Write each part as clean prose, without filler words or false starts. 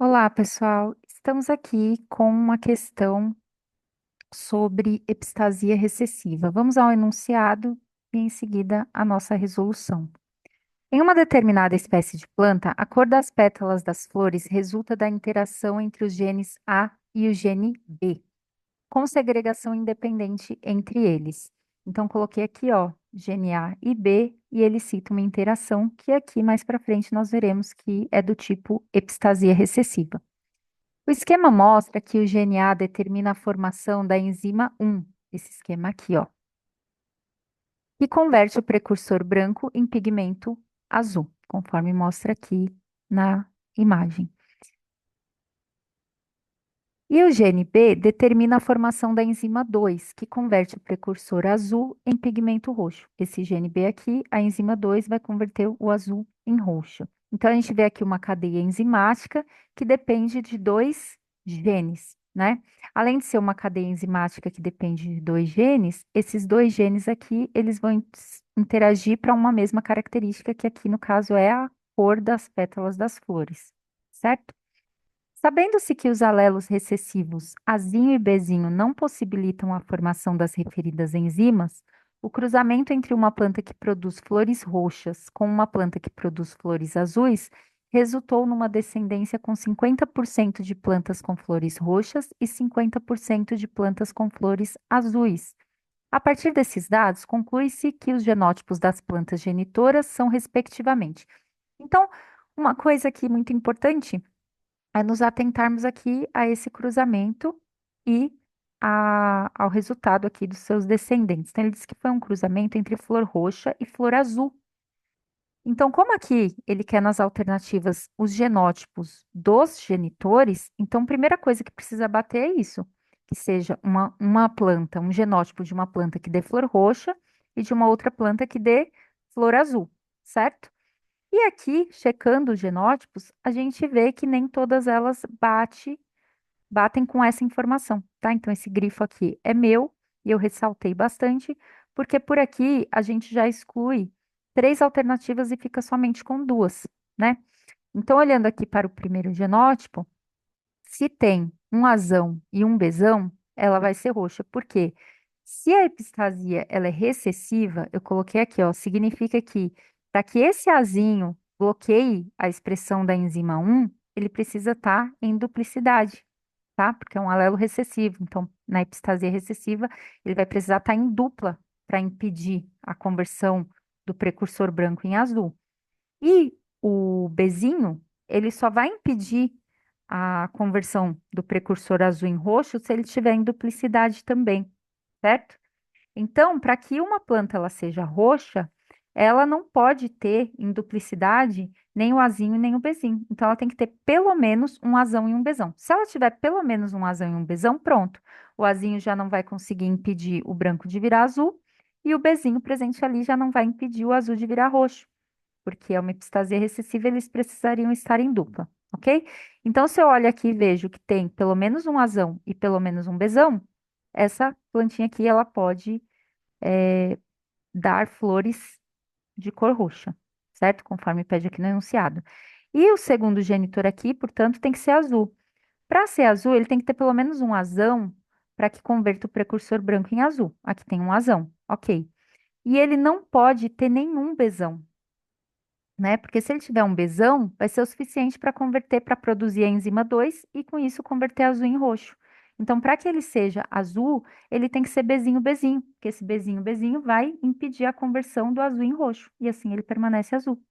Olá, pessoal. Estamos aqui com uma questão sobre epistasia recessiva. Vamos ao enunciado e, em seguida, a nossa resolução. Em uma determinada espécie de planta, a cor das pétalas das flores resulta da interação entre os genes A e o gene B, com segregação independente entre eles. Então, coloquei aqui, ó, gene A e B, e ele cita uma interação que aqui mais para frente nós veremos que é do tipo epistasia recessiva. O esquema mostra que o GNA determina a formação da enzima 1, esse esquema aqui, ó, que converte o precursor branco em pigmento azul, conforme mostra aqui na imagem. E o gene B determina a formação da enzima 2, que converte o precursor azul em pigmento roxo. Esse gene B aqui, a enzima 2 vai converter o azul em roxo. Então, a gente vê aqui uma cadeia enzimática que depende de dois genes, né? Além de ser uma cadeia enzimática que depende de dois genes, esses dois genes aqui, eles vão interagir para uma mesma característica, que aqui, no caso, é a cor das pétalas das flores, certo? Sabendo-se que os alelos recessivos Azinho e Bzinho não possibilitam a formação das referidas enzimas, o cruzamento entre uma planta que produz flores roxas com uma planta que produz flores azuis resultou numa descendência com 50% de plantas com flores roxas e 50% de plantas com flores azuis. A partir desses dados, conclui-se que os genótipos das plantas genitoras são respectivamente. Então, uma coisa aqui muito importante é nos atentarmos aqui a esse cruzamento e ao resultado aqui dos seus descendentes. Então, ele disse que foi um cruzamento entre flor roxa e flor azul. Então, como aqui ele quer nas alternativas os genótipos dos genitores, então a primeira coisa que precisa bater é isso, que seja uma planta, um genótipo de uma planta que dê flor roxa e de uma outra planta que dê flor azul, certo? E aqui, checando os genótipos, a gente vê que nem todas elas batem com essa informação, tá? Então, esse grifo aqui é meu, e eu ressaltei bastante, porque por aqui a gente já exclui três alternativas e fica somente com duas, né? Então, olhando aqui para o primeiro genótipo, se tem um azão e um bezão, ela vai ser roxa. Por quê? Se a epistasia ela é recessiva, eu coloquei aqui, ó, significa que para que esse azinho bloqueie a expressão da enzima 1, ele precisa estar em duplicidade, tá? Porque é um alelo recessivo. Então, na epistasia recessiva, ele vai precisar estar em dupla para impedir a conversão do precursor branco em azul. E o Bzinho, ele só vai impedir a conversão do precursor azul em roxo se ele estiver em duplicidade também, certo? Então, para que uma planta ela seja roxa, ela não pode ter em duplicidade nem o azinho nem o bezinho. Então, ela tem que ter pelo menos um azão e um bezão. Se ela tiver pelo menos um azão e um bezão, pronto. O azinho já não vai conseguir impedir o branco de virar azul e o bezinho presente ali já não vai impedir o azul de virar roxo, porque é uma epistasia recessiva, eles precisariam estar em dupla, ok? Então, se eu olho aqui e vejo que tem pelo menos um azão e pelo menos um bezão, essa plantinha aqui, ela pode dar flores de cor roxa, certo? Conforme pede aqui no enunciado. E o segundo genitor aqui, portanto, tem que ser azul. Para ser azul, ele tem que ter pelo menos um azão para que converta o precursor branco em azul. Aqui tem um azão, ok. E ele não pode ter nenhum bezão, né? Porque se ele tiver um besão, vai ser o suficiente para converter, para produzir a enzima 2 e com isso converter azul em roxo. Então, para que ele seja azul, ele tem que ser bezinho bezinho, porque esse bezinho bezinho vai impedir a conversão do azul em roxo e assim ele permanece azul.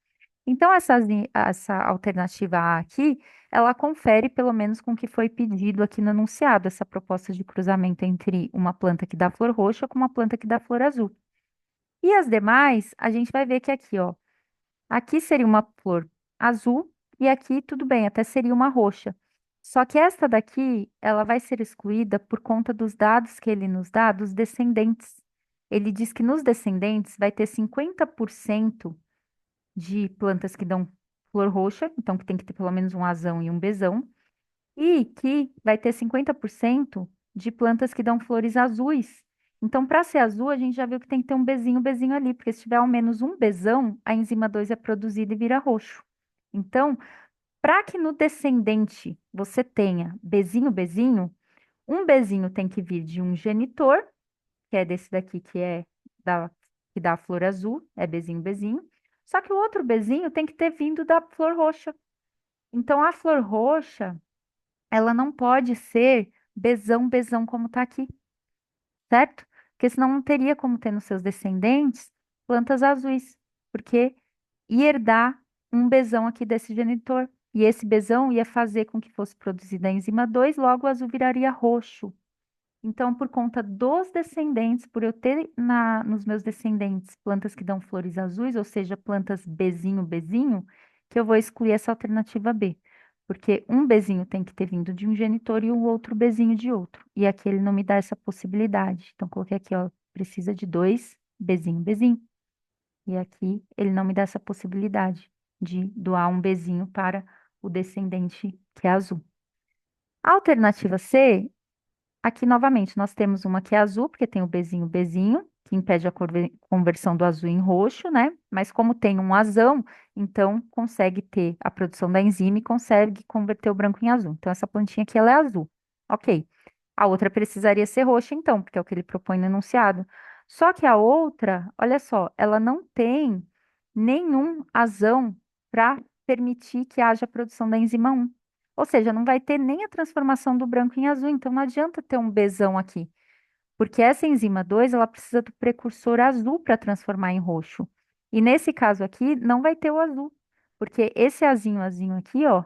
Então, essa alternativa A aqui, ela confere pelo menos com o que foi pedido aqui no enunciado, essa proposta de cruzamento entre uma planta que dá flor roxa com uma planta que dá flor azul. E as demais, a gente vai ver que aqui, ó, aqui seria uma flor azul e aqui tudo bem, até seria uma roxa. Só que esta daqui, ela vai ser excluída por conta dos dados que ele nos dá dos descendentes. Ele diz que nos descendentes vai ter 50% de plantas que dão flor roxa, então que tem que ter pelo menos um azão e um bezão, e que vai ter 50% de plantas que dão flores azuis. Então, para ser azul, a gente já viu que tem que ter um bezinho ali, porque se tiver ao menos um bezão, a enzima 2 é produzida e vira roxo. Então, Para que no descendente você tenha bezinho, bezinho, um bezinho tem que vir de um genitor, que é desse daqui da, que dá a flor azul, é bezinho, bezinho. Só que o outro bezinho tem que ter vindo da flor roxa. Então, a flor roxa, ela não pode ser bezão, bezão como está aqui, certo? Porque senão não teria como ter nos seus descendentes plantas azuis, porque ia herdar um bezão aqui desse genitor. E esse bezão ia fazer com que fosse produzida a enzima 2, logo o azul viraria roxo. Então, por conta dos descendentes, por eu ter nos meus descendentes plantas que dão flores azuis, ou seja, plantas bezinho, bezinho, que eu vou excluir essa alternativa B. Porque um bezinho tem que ter vindo de um genitor e o outro bezinho de outro. E aqui ele não me dá essa possibilidade. Então, coloquei aqui, ó, precisa de dois bezinho, bezinho. E aqui ele não me dá essa possibilidade de doar um bezinho para o descendente que é azul. A alternativa C. Aqui, novamente, nós temos uma que é azul, porque tem o bezinho, bezinho, que impede a conversão do azul em roxo, né? Mas como tem um azão, então consegue ter a produção da enzima e consegue converter o branco em azul. Então, essa plantinha aqui, ela é azul. Ok. A outra precisaria ser roxa, então, porque é o que ele propõe no enunciado. Só que a outra, olha só, ela não tem nenhum azão para permitir que haja a produção da enzima 1. Ou seja, não vai ter nem a transformação do branco em azul, então não adianta ter um Bzão aqui, porque essa enzima 2 ela precisa do precursor azul para transformar em roxo. E nesse caso aqui, não vai ter o azul, porque esse azinho, azinho aqui, ó,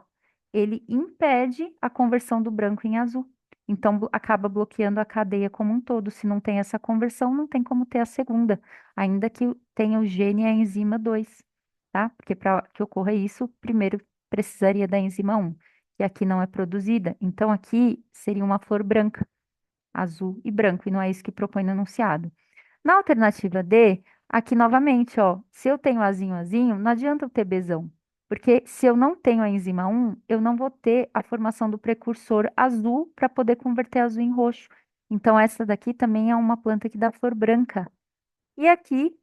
ele impede a conversão do branco em azul. Então, acaba bloqueando a cadeia como um todo. Se não tem essa conversão, não tem como ter a segunda, ainda que tenha o gene e a enzima 2, tá? Porque para que ocorra isso, primeiro precisaria da enzima 1, que aqui não é produzida. Então, aqui seria uma flor branca, azul e branco, e não é isso que propõe no enunciado. Na alternativa D, aqui novamente, ó, se eu tenho azinho, azinho, não adianta eu ter Bzão, porque se eu não tenho a enzima 1, eu não vou ter a formação do precursor azul para poder converter azul em roxo. Então, essa daqui também é uma planta que dá flor branca. E aqui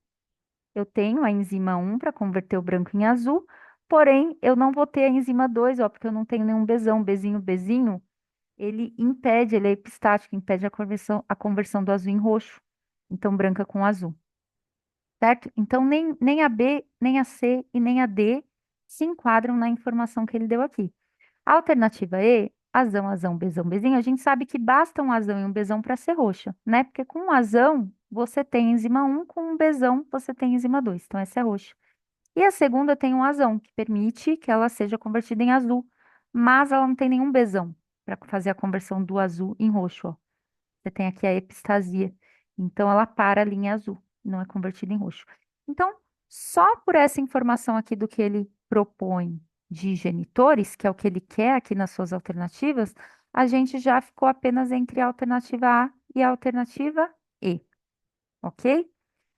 eu tenho a enzima 1 para converter o branco em azul, porém eu não vou ter a enzima 2, ó, porque eu não tenho nenhum Bzão, bezinho, bezinho, ele impede, ele é epistático, impede a conversão do azul em roxo. Então, branca com azul, certo? Então, nem a B, nem a C e nem a D se enquadram na informação que ele deu aqui. A alternativa E, azão, azão, bezão, bezinho, a gente sabe que basta um azão e um bezão para ser roxa, né? Porque com um azão, você tem enzima 1, com um bezão, você tem enzima 2. Então, essa é roxa. E a segunda tem um azão, que permite que ela seja convertida em azul, mas ela não tem nenhum bezão para fazer a conversão do azul em roxo, ó. Você tem aqui a epistasia. Então, ela para a linha azul, não é convertida em roxo. Então, só por essa informação aqui do que ele propõe de genitores, que é o que ele quer aqui nas suas alternativas, a gente já ficou apenas entre a alternativa A e a alternativa E, ok?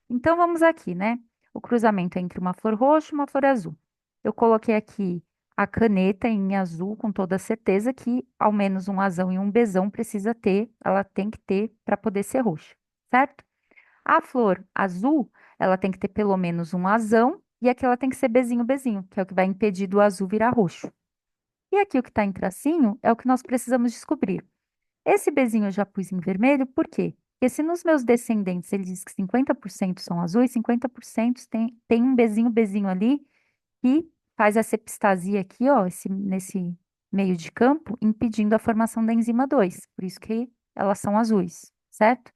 Então, vamos aqui, né? O cruzamento entre uma flor roxa e uma flor azul. Eu coloquei aqui a caneta em azul, com toda certeza que ao menos um azão e um bezão precisa ter, ela tem que ter para poder ser roxa, certo? A flor azul, ela tem que ter pelo menos um azão e aqui ela tem que ser bezinho, bezinho, que é o que vai impedir do azul virar roxo. E aqui o que está em tracinho é o que nós precisamos descobrir. Esse bezinho eu já pus em vermelho, por quê? Porque se nos meus descendentes ele diz que 50% são azuis, 50% tem um bezinho, bezinho ali que faz essa epistasia aqui, ó, nesse meio de campo, impedindo a formação da enzima 2. Por isso que elas são azuis, certo?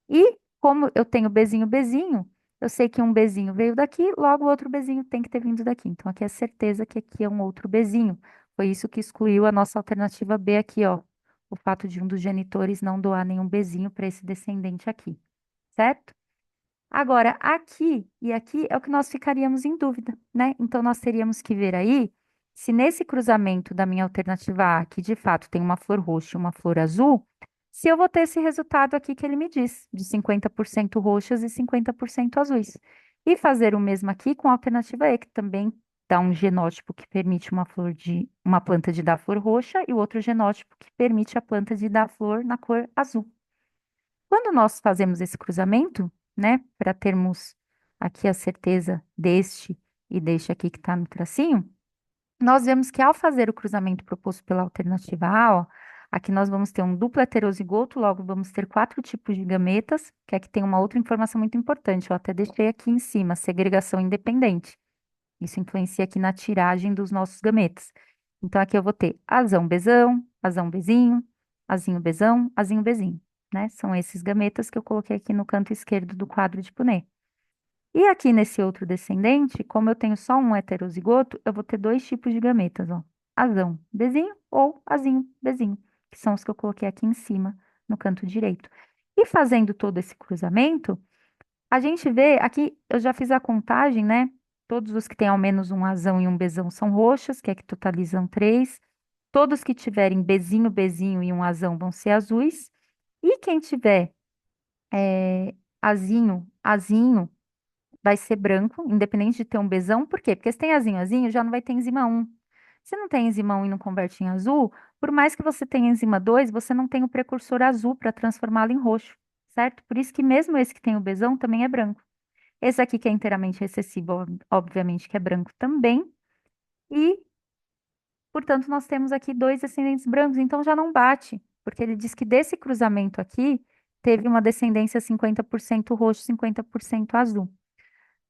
E como eu tenho bezinho, bezinho, eu sei que um bezinho veio daqui, logo o outro bezinho tem que ter vindo daqui. Então aqui é certeza que aqui é um outro bezinho. Foi isso que excluiu a nossa alternativa B aqui, ó. O fato de um dos genitores não doar nenhum bezinho para esse descendente aqui, certo? Agora, aqui e aqui é o que nós ficaríamos em dúvida, né? Então, nós teríamos que ver aí se nesse cruzamento da minha alternativa A, que de fato tem uma flor roxa e uma flor azul, se eu vou ter esse resultado aqui que ele me diz, de 50% roxas e 50% azuis. E fazer o mesmo aqui com a alternativa E, que também dá um genótipo que permite uma planta de dar flor roxa e o outro genótipo que permite a planta de dar flor na cor azul. Quando nós fazemos esse cruzamento, né, para termos aqui a certeza deste e deste aqui que está no tracinho, nós vemos que ao fazer o cruzamento proposto pela alternativa A, ó, aqui nós vamos ter um duplo heterozigoto, logo vamos ter quatro tipos de gametas, que aqui tem uma outra informação muito importante, eu até deixei aqui em cima, segregação independente. Isso influencia aqui na tiragem dos nossos gametas. Então, aqui eu vou ter azão, bezão, azão, bezinho, azinho, bezão, azinho, bezinho, né? São esses gametas que eu coloquei aqui no canto esquerdo do quadro de Punnett. E aqui nesse outro descendente, como eu tenho só um heterozigoto, eu vou ter dois tipos de gametas, ó. Azão, bezinho ou azinho, bezinho, que são os que eu coloquei aqui em cima, no canto direito. E fazendo todo esse cruzamento, a gente vê, aqui eu já fiz a contagem, né? Todos os que têm ao menos um azão e um bezão são roxas, que é que totalizam três. Todos que tiverem bezinho, bezinho e um azão vão ser azuis. E quem tiver azinho, azinho, vai ser branco, independente de ter um bezão. Por quê? Porque se tem azinho, azinho, já não vai ter enzima um. Se não tem enzima um e não converte em azul, por mais que você tenha enzima 2, você não tem o precursor azul para transformá-lo em roxo, certo? Por isso que mesmo esse que tem o bezão também é branco. Esse aqui que é inteiramente recessivo, obviamente que é branco também. E, portanto, nós temos aqui dois descendentes brancos, então já não bate, porque ele diz que desse cruzamento aqui teve uma descendência 50% roxo, 50% azul.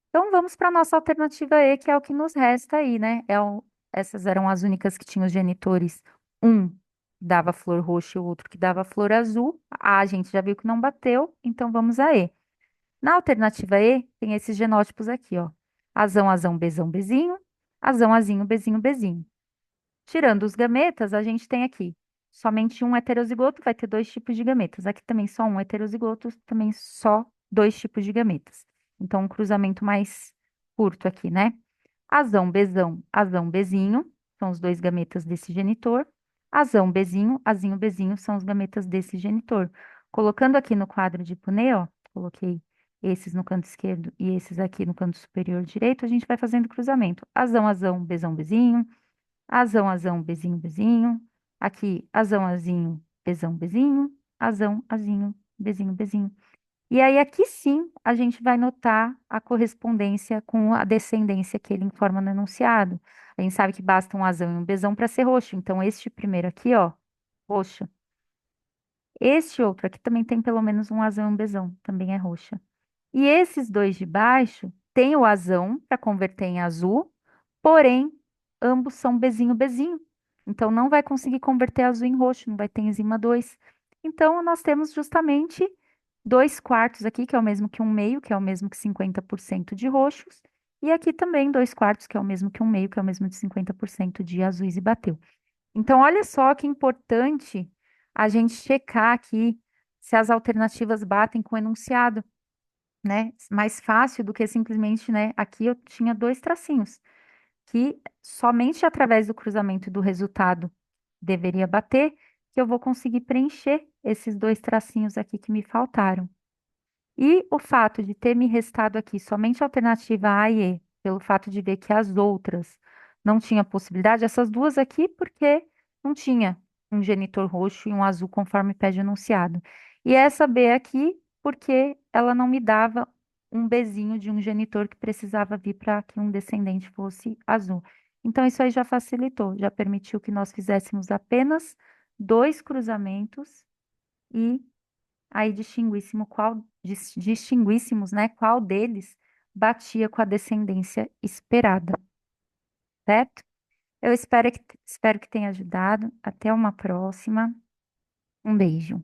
Então vamos para a nossa alternativa E, que é o que nos resta aí, né? Essas eram as únicas que tinham os genitores. Um dava flor roxa e o outro que dava flor azul. A gente já viu que não bateu, então vamos a E. Na alternativa E, tem esses genótipos aqui, ó. Azão, azão, bezão, bezinho. Azão, azinho, bezinho, bezinho. Tirando os gametas, a gente tem aqui somente um heterozigoto, vai ter dois tipos de gametas. Aqui também só um heterozigoto, também só dois tipos de gametas. Então, um cruzamento mais curto aqui, né? Azão, bezinho, são os dois gametas desse genitor. Azão, bezinho, azinho, bezinho são os gametas desse genitor. Colocando aqui no quadro de Punnett, ó, coloquei esses no canto esquerdo e esses aqui no canto superior direito, a gente vai fazendo cruzamento. Azão, bezão, bezinho. Azão, bezinho, bezinho. Aqui, azão, azinho, bezão, bezinho. Azão, azinho, bezinho, bezinho. E aí, aqui sim, a gente vai notar a correspondência com a descendência que ele informa no enunciado. A gente sabe que basta um azão e um bezão para ser roxo. Então, este primeiro aqui, ó, roxo. Este outro aqui também tem pelo menos um azão e um bezão, também é roxa. E esses dois de baixo têm o azão para converter em azul, porém, ambos são bezinho, bezinho. Então, não vai conseguir converter azul em roxo, não vai ter enzima 2. Então, nós temos justamente 2/4 aqui, que é o mesmo que um meio, que é o mesmo que 50% de roxos. E aqui também 2/4, que é o mesmo que um meio, que é o mesmo de 50% de azuis e bateu. Então, olha só que importante a gente checar aqui se as alternativas batem com o enunciado, né? Mais fácil do que simplesmente, né? Aqui eu tinha dois tracinhos, que somente através do cruzamento do resultado deveria bater, que eu vou conseguir preencher esses dois tracinhos aqui que me faltaram. E o fato de ter me restado aqui somente a alternativa A e E, pelo fato de ver que as outras não tinha possibilidade, essas duas aqui, porque não tinha um genitor roxo e um azul conforme pede o enunciado. E essa B aqui, porque ela não me dava um Bzinho de um genitor que precisava vir para que um descendente fosse azul. Então, isso aí já facilitou, já permitiu que nós fizéssemos apenas dois cruzamentos e aí distinguíssemos, né, qual deles batia com a descendência esperada, certo? Eu espero que tenha ajudado. Até uma próxima. Um beijo.